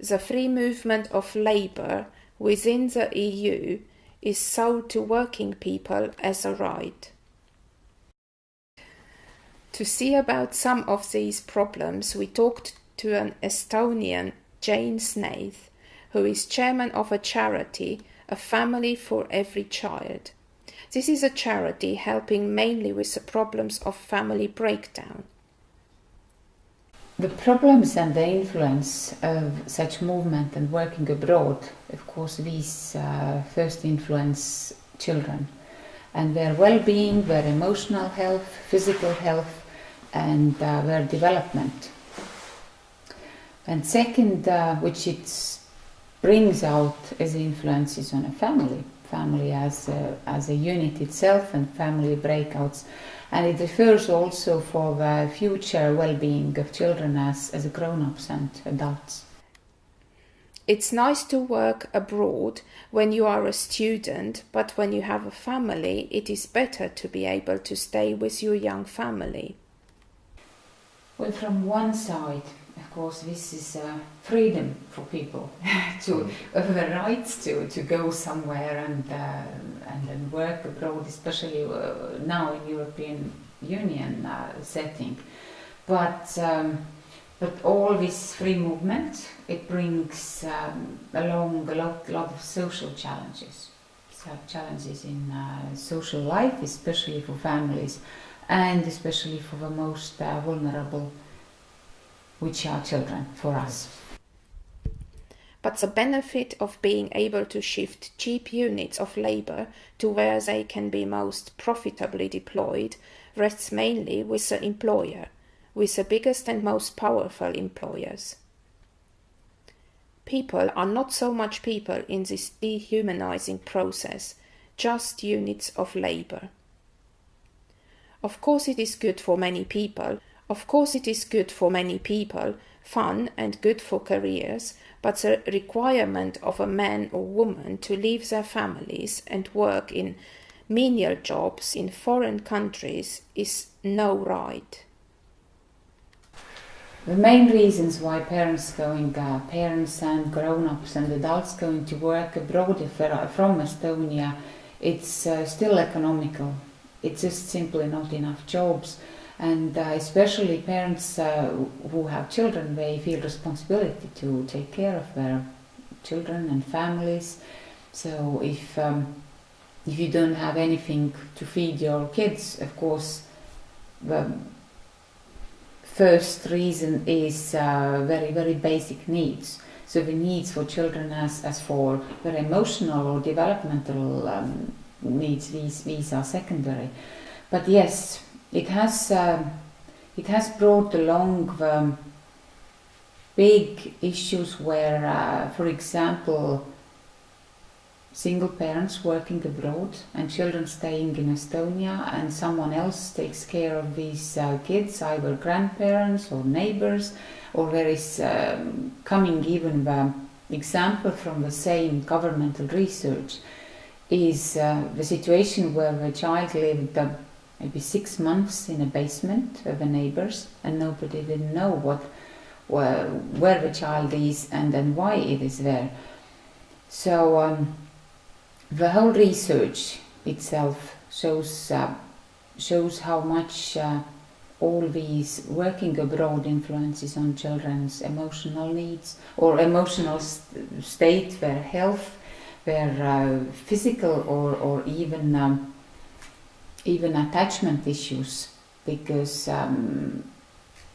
the free movement of labour within the EU is sold to working people as a right. To see about some of these problems, we talked to an Estonian, Jane Snaith, who is chairman of a charity, A Family for Every Child. This is a charity helping mainly with the problems of family breakdown. The problems and the influence of such movement and working abroad, of course, these first influence children and their well-being, their emotional health, physical health, and their development. And second, which it brings out as influences on a family as a unit itself and family breakouts. And it refers also for the future well-being of children as grown-ups and adults. It's nice to work abroad when you are a student, but when you have a family, it is better to be able to stay with your young family. Well, from one side, of course, this is freedom for people to the rights to go somewhere and work abroad, especially now in European Union setting. But all this free movement, it brings along a lot of social challenges. So challenges in social life, especially for families, and especially for the most vulnerable, which are children for us. But the benefit of being able to shift cheap units of labour to where they can be most profitably deployed rests mainly with the employer, with the biggest and most powerful employers. People are not so much people in this dehumanizing process, just units of labour. Of course it is good for many people, fun and good for careers, but the requirement of a man or woman to leave their families and work in menial jobs in foreign countries is no right. The main reasons why parents and grown-ups and adults going to work abroad from Estonia, it's still economical. It's just simply not enough jobs. And especially parents who have children, they feel responsibility to take care of their children and families. So if you don't have anything to feed your kids, of course, the first reason is very, very basic needs. So the needs for children as for their emotional or developmental needs, these are secondary. But yes, it has brought along the big issues where, for example, single parents working abroad and children staying in Estonia, and someone else takes care of these kids, either grandparents or neighbors, or there is coming even the example from the same governmental research is the situation where the child lived maybe 6 months in a basement of the neighbors, and nobody didn't know where the child is and why it is there. So the whole research itself shows how much all these working abroad influences on children's emotional needs or emotional state, their health, their physical or even attachment issues, because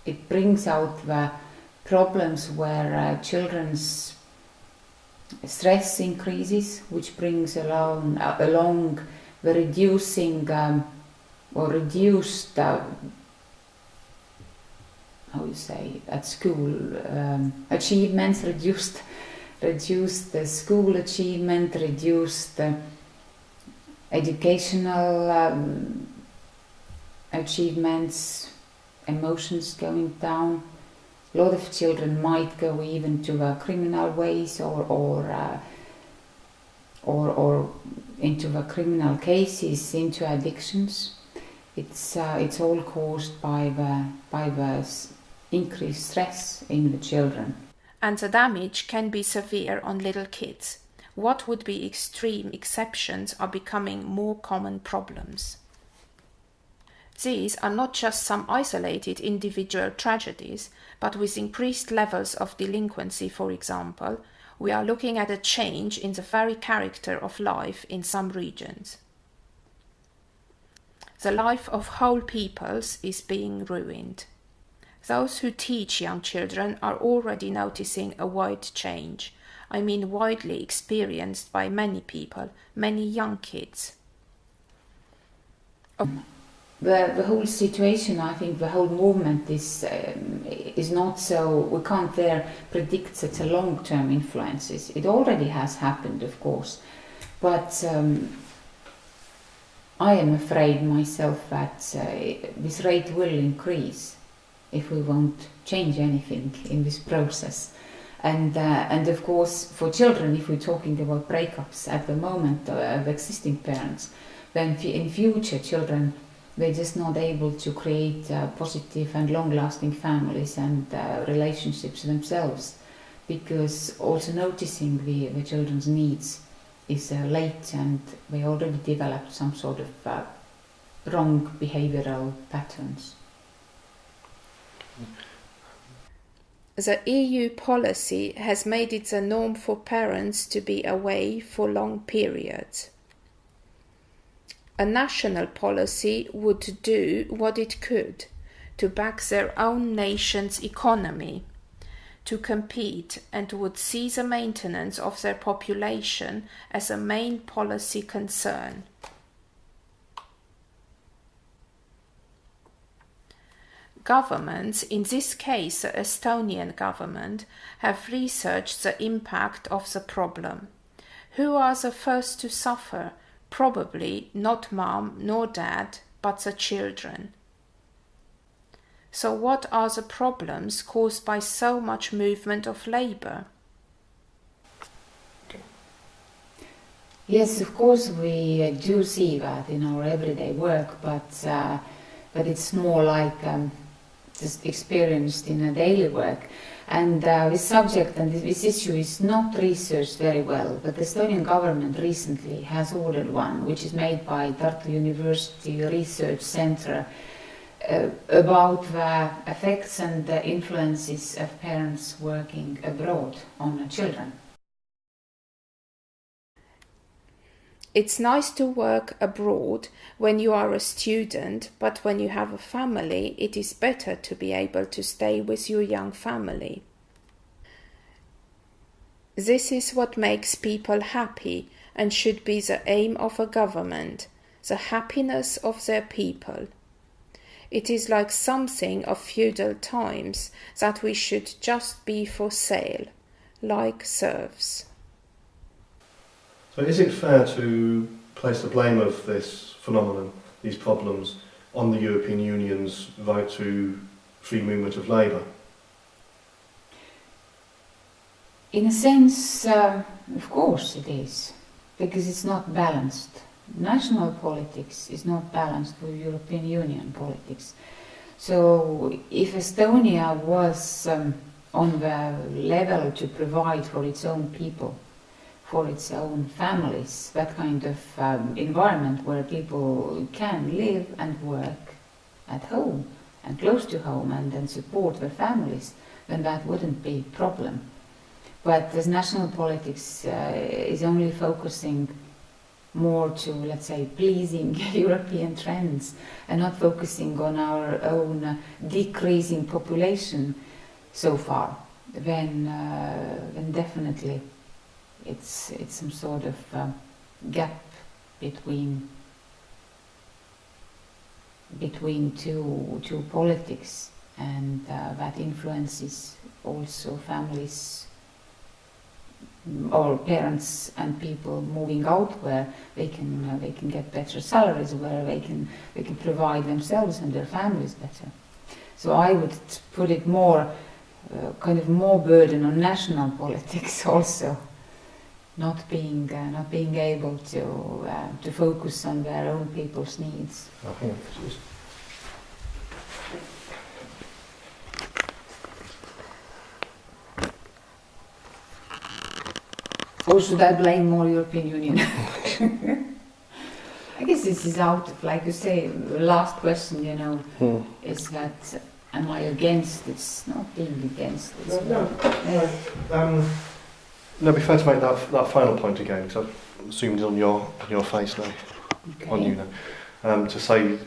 it brings out the problems where children's stress increases, which brings along the reducing or reduced at school achievements, reduced the school achievement, reduced educational achievements, emotions going down. A lot of children might go even to criminal ways or into the criminal cases, into addictions. It's all caused by the increased stress in the children. and the damage can be severe on little kids. What would be extreme exceptions are becoming more common problems. These are not just some isolated individual tragedies, but with increased levels of delinquency, for example, we are looking at a change in the very character of life in some regions. The life of whole peoples is being ruined. Those who teach young children are already noticing a wide change. I mean widely experienced by many people, many young kids. The whole situation, I think the whole movement is not so, we can't there predict such a long-term influences. It already has happened, of course, but I am afraid myself that this rate will increase if we won't change anything in this process. And of course, for children, if we're talking about breakups at the moment of existing parents, then in future children, they're just not able to create positive and long-lasting families and relationships themselves, because also noticing the children's needs is late, and they already developed some sort of wrong behavioral patterns. The EU policy has made it the norm for parents to be away for long periods. A national policy would do what it could to back their own nation's economy, to compete, and would see the maintenance of their population as a main policy concern. Governments, in this case the Estonian government, have researched the impact of the problem. Who are the first to suffer? Probably not mom nor dad, but the children. So what are the problems caused by so much movement of labour? Yes, of course we do see that in our everyday work, but it's more like just experienced in a daily work. And this subject and this issue is not researched very well, but the Estonian government recently has ordered one, which is made by Tartu University Research Centre, about the effects and the influences of parents working abroad on children. It's nice to work abroad when you are a student, but when you have a family, it is better to be able to stay with your young family. This is what makes people happy and should be the aim of a government, the happiness of their people. It is like something of feudal times that we should just be for sale, like serfs. So is it fair to place the blame of this phenomenon, these problems, on the European Union's right to free movement of labour? In a sense, of course it is, because it's not balanced. National politics is not balanced with European Union politics. So if Estonia was on the level to provide for its own people, for its own families, that kind of environment where people can live and work at home and close to home and then support their families, then that wouldn't be a problem. But as national politics is only focusing more to, let's say, pleasing European trends and not focusing on our own decreasing population so far, then definitely it's some sort of gap between two politics, and that influences also families or parents and people moving out where they can get better salaries, where they can provide themselves and their families better. So I would put it more kind of more burden on national politics also. Not being able to focus on their own people's needs. Or should I blame more European Union? I guess this is out of, like you say, the last question, you know, is that, am I against this? Not being against this. No, it'd be fair to make that final point again, because I've zoomed in on your face now, on you now, to say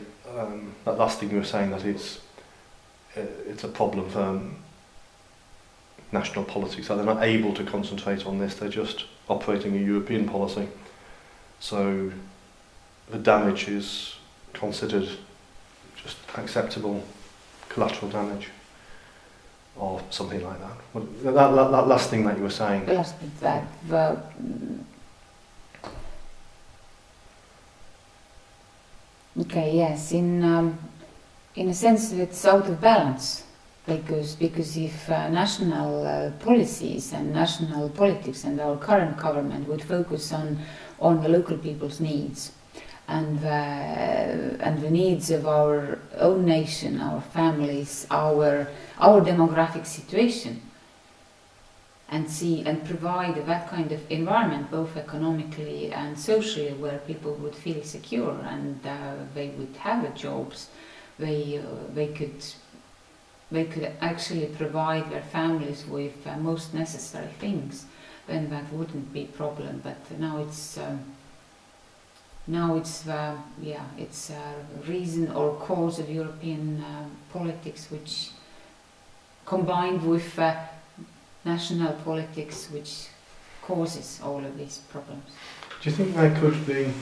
that last thing you were saying, that it's a problem for national politics, that they're not able to concentrate on this, they're just operating a European policy. So the damage is considered just acceptable collateral damage, or something like that. That last thing that you were saying. Last bit that okay, yes, in a sense it's out of balance, because if national policies and national politics and our current government would focus on the local people's needs and the needs of our own nation, our families, our demographic situation, and provide that kind of environment, both economically and socially, where people would feel secure and they would have the jobs, they could actually provide their families with most necessary things, then that wouldn't be a problem. But now it's a reason or cause of European politics, which combined with national politics, which causes all of these problems. Do you think there could be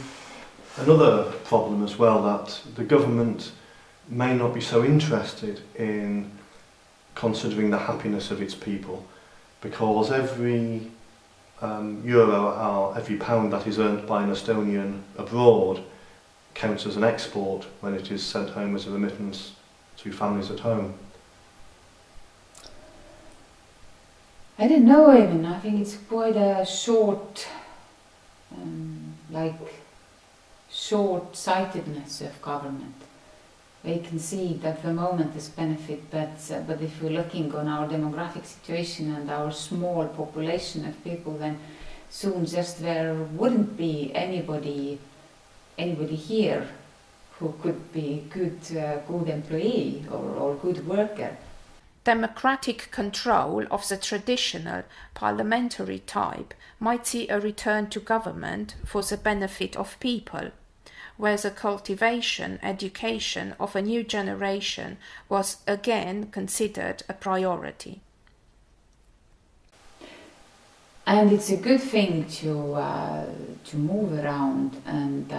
another problem as well, that the government may not be so interested in considering the happiness of its people, because every euro or every pound that is earned by an Estonian abroad counts as an export when it is sent home as a remittance to families at home? I don't know even. I think it's quite a short-sightedness of government. They can see that the moment is benefit, but if we're looking on our demographic situation and our small population of people, then soon just there wouldn't be anybody here who could be good employee or good worker. Democratic control of the traditional parliamentary type might see a return to government for the benefit of people, where the cultivation, education of a new generation was again considered a priority. And it's a good thing to move around and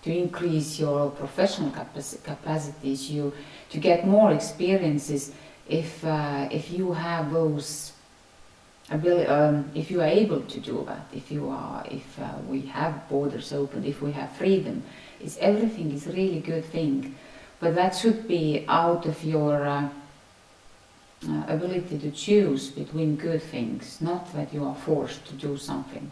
to increase your professional capacities, to get more experiences. If you have those if you are able to do that, if we have borders open, if we have freedom, everything is really good thing, but that should be out of your ability to choose between good things, not that you are forced to do something.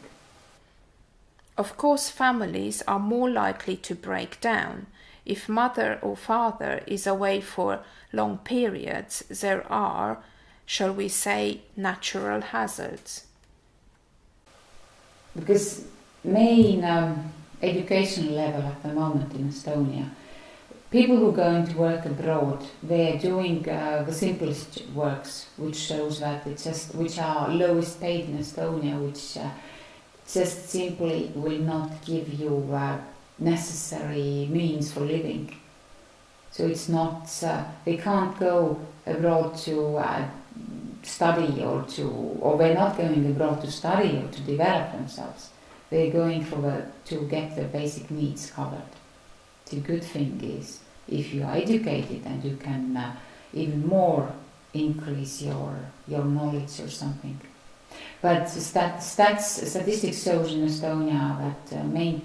Of course, families are more likely to break down. If mother or father is away for long periods, there are, shall we say, natural hazards. Because main education level at the moment in Estonia, people who are going to work abroad, they are doing the simplest works, which shows that which are lowest paid in Estonia, which just simply will not give you necessary means for living. So it's not, they can't go abroad to study or they're not going abroad to study or to develop themselves. They're going to get their basic needs covered. The good thing is, if you are educated and you can even more increase your knowledge or something. But statistics shows in Estonia that main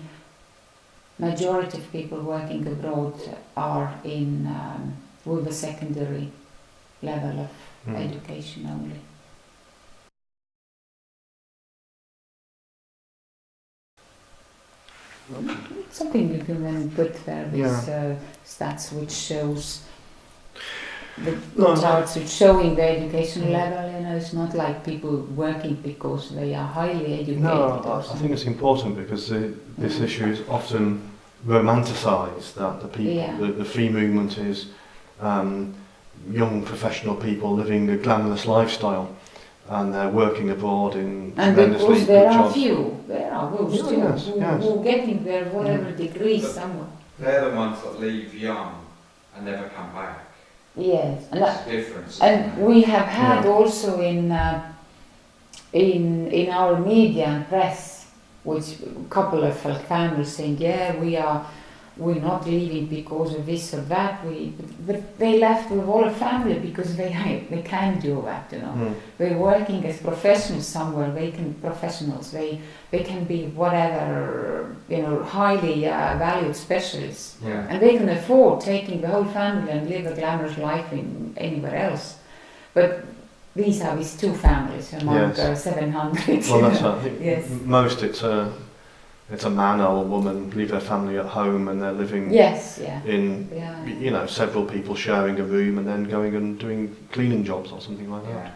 majority of people working abroad are in with a secondary level of education only. Something you can then put there, this stats which shows. charts showing the education level. You know, it's not like people working because they are highly educated. No, I think it's important because this issue is often romanticised, that the people, the free movement is young professional people living a glamorous lifestyle, and they're working abroad in tremendously because good there are jobs. There are those too, who getting their whatever degrees somewhere. They're the ones that leave young and never come back. Yes, and that's the difference. And we have had also in our media and press, which a couple of families saying, we're not leaving because of this or that. But they left with all the family because they can do that, you know. They're working as professionals somewhere. They can be whatever, you know, highly valued specialists, and they can afford taking the whole family and live a glamorous life in anywhere else. But these are these two families among 700. Well, that's I think most it's a man or a woman leave their family at home and they're living in you know, several people sharing a room and then going and doing cleaning jobs or something like that.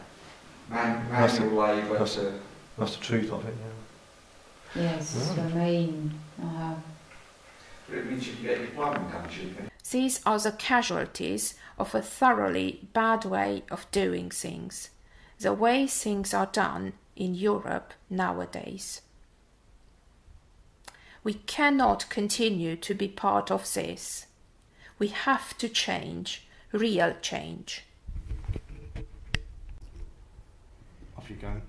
Manual labour. That's the truth of it. Yes, the main. But it means you can get your plumbing done cheaper. These are the casualties of a thoroughly bad way of doing things, the way things are done in Europe nowadays. We cannot continue to be part of this. We have to change, real change. Off you go.